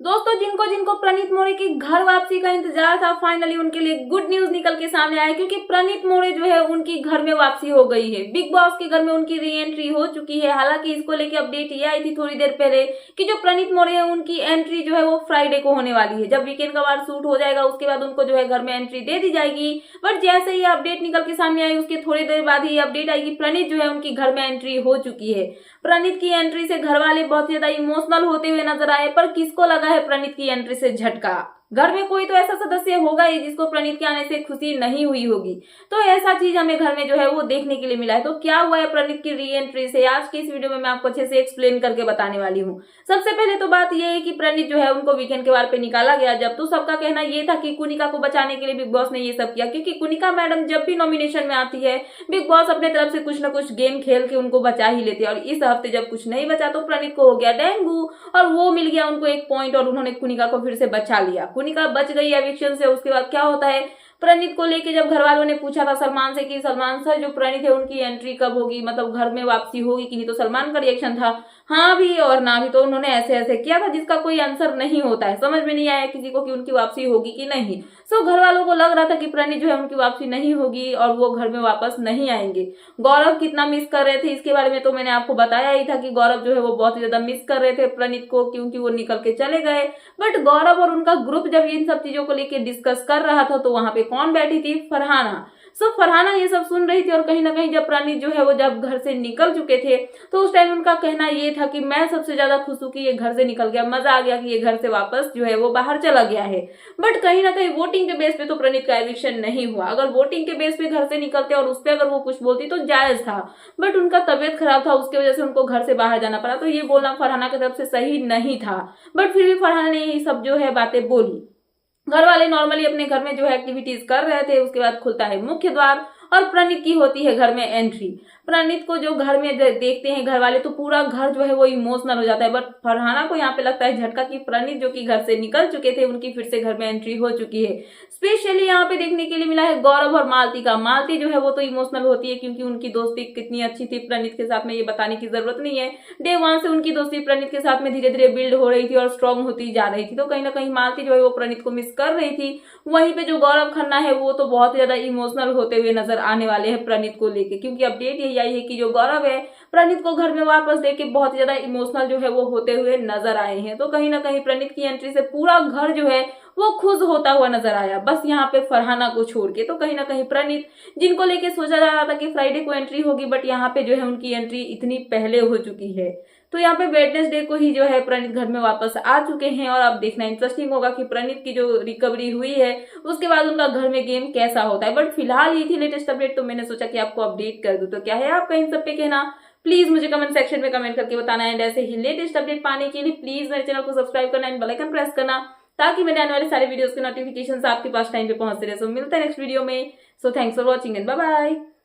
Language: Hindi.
दोस्तों जिनको जिनको प्रणीत मोरे की घर वापसी का इंतजार था, फाइनली उनके लिए गुड न्यूज निकल के सामने आया, क्योंकि प्रणीत मोरे जो है उनकी घर में वापसी हो गई है। बिग बॉस के घर में उनकी री एंट्री हो चुकी है। हालांकि इसको लेके अपडेट ये आई थी थोड़ी देर पहले कि जो प्रणीत मोरे है उनकी एंट्री जो है वो फ्राइडे को होने वाली है। जब वीकेंड का वार शूट हो जाएगा उसके बाद उनको जो है घर में एंट्री दे दी जाएगी। बट जैसे ही अपडेट निकल के सामने आई उसके थोड़ी देर बाद ही अपडेट आई कि प्रणीत जो है उनकी घर में एंट्री हो चुकी है। प्रणीत की एंट्री से घर वाले बहुत ज्यादा इमोशनल होते हुए नजर आए, पर किसको लगा है प्रणीत की एंट्री से झटका? घर में कोई तो ऐसा सदस्य होगा ही जिसको प्रणीत के आने से खुशी नहीं हुई होगी। तो ऐसा चीज हमें घर में जो है वो देखने के लिए मिला है। तो क्या हुआ है प्रणीत की री एंट्री से, आज की इस वीडियो में मैं आपको अच्छे से एक्सप्लेन करके बताने वाली हूँ। सबसे पहले तो बात यह है कि प्रणीत जो है उनको वीकेंड के वार पे निकाला गया। जब तो सबका कहना यह था कि कुनिका को बचाने के लिए बिग बॉस ने ये सब किया, क्योंकि कुनिका मैडम जब भी नॉमिनेशन में आती है बिग बॉस अपने तरफ से कुछ न कुछ गेम खेल के उनको बचा ही लेते हैं। और इस हफ्ते जब कुछ नहीं बचा तो प्रणीत को हो गया डेंगू और वो मिल गया उनको एक पॉइंट और उन्होंने कुनिका को फिर से बचा लिया। कुनिका बच गई एविक्शन से। उसके बाद क्या होता है, प्रणीत को लेके जब घर वालों ने पूछा था सलमान से कि सलमान सर जो प्रणीत है उनकी एंट्री कब होगी, मतलब घर में वापसी होगी कि नहीं, तो सलमान का रिएक्शन था हाँ भी और ना भी। तो उन्होंने ऐसे ऐसे किया था जिसका कोई आंसर नहीं होता है। समझ में नहीं आया किसी को कि उनकी वापसी होगी कि नहीं। सो घर वालों को लग रहा था कि प्रणीत जो है उनकी वापसी नहीं होगी और वो घर में वापस नहीं आएंगे। गौरव कितना मिस कर रहे थे इसके बारे में तो मैंने आपको बताया ही था कि गौरव जो है वो बहुत ही ज्यादा मिस कर रहे थे प्रणीत को, क्योंकि वो निकल के चले गए। बट गौरव और उनका ग्रुप जब इन सब चीजों को लेकर डिस्कस कर रहा था तो वहां पे कौन बैठी थी? फरहाना। सो फरहाना ये सब सुन रही थी और कहीं ना कहीं जब प्रणीत जो है वो जब घर से निकल चुके थे तो उस टाइम उनका कहना ये था कि मैं सबसे ज्यादा खुश हूं कि ये घर से निकल गया, मजा आ गया कि ये घर से वापस जो है वो बाहर चला गया है। बट कहीं ना कहीं वोटिंग के बेस पे तो प्रणीत का एविक्शन नहीं हुआ। अगर वोटिंग के बेस पे घर से निकलते और उस पर अगर वो कुछ बोलती तो जायज था। बट उनका तबियत खराब था, उसकी वजह से उनको घर से बाहर जाना पड़ा, तो ये बोलना फरहाना की तरफ से सही नहीं था। बट फिर भी फरहाना ने ये सब जो है बातें बोली। घर वाले नॉर्मली अपने घर में जो है एक्टिविटीज कर रहे थे। उसके बाद खुलता है मुख्य द्वार और प्रणीत की होती है घर में एंट्री। प्रणीत को जो घर में देखते हैं घर वाले तो पूरा घर जो है वो इमोशनल हो जाता है। बट फरहाना को यहाँ पे लगता है झटका कि प्रणीत जो कि घर से निकल चुके थे उनकी फिर से घर में एंट्री हो चुकी है। स्पेशली यहाँ पे देखने के लिए मिला है गौरव और मालती का। मालती जो है वो तो इमोशनल होती है क्योंकि उनकी दोस्ती कितनी अच्छी थी प्रणीत के साथ में, ये बताने की जरूरत नहीं है। डे वन से उनकी दोस्ती प्रणीत के साथ में धीरे धीरे बिल्ड हो रही थी और स्ट्रॉन्ग होती जा रही थी। तो कहीं ना कहीं मालती जो है वो प्रणीत को मिस कर रही थी। वहीं पे जो गौरव खन्ना है वो तो बहुत ज्यादा इमोशनल होते हुए नजर आने वाले हैं प्रणीत को लेके, क्योंकि अपडेट यही आई है कि जो गौरव है प्रणीत को घर में वापस देके बहुत ज्यादा इमोशनल जो है वो होते हुए नजर आए हैं। तो कहीं ना कहीं प्रणीत की एंट्री से पूरा घर जो है वो खुश होता हुआ नजर आया, बस यहाँ पे फरहाना को छोड़ के। तो कहीं ना कहीं प्रणीत जिनको लेके सोचा जा रहा था कि फ्राइडे को एंट्री होगी, बट यहाँ पे जो है उनकी एंट्री इतनी पहले हो चुकी है। तो यहाँ पे वेडनेसडे को ही जो है प्रणीत घर में वापस आ चुके हैं और अब देखना इंटरेस्टिंग होगा कि प्रणीत की जो रिकवरी हुई है उसके बाद उनका घर में गेम कैसा होता है। बट फिलहाल ये थी लेटेस्ट अपडेट, तो मैंने सोचा कि आपको अपडेट कर दूं। तो क्या है आपका इन सब पे कहना, प्लीज मुझे कमेंट सेक्शन में कमेंट करके बताना है। ऐसे ही लेटेस्ट अपडेट पाने के लिए प्लीज मेरे चैनल को सब्सक्राइब करना एंड बेल आइकन प्रेस करना, ताकि मेरे आने वाले सारे वीडियोस के नोटिफिकेशंस आपके पास टाइम पे पहुंचते रहे। सो मिलते हैं नेक्स्ट वीडियो में। So thanks for watching and bye bye.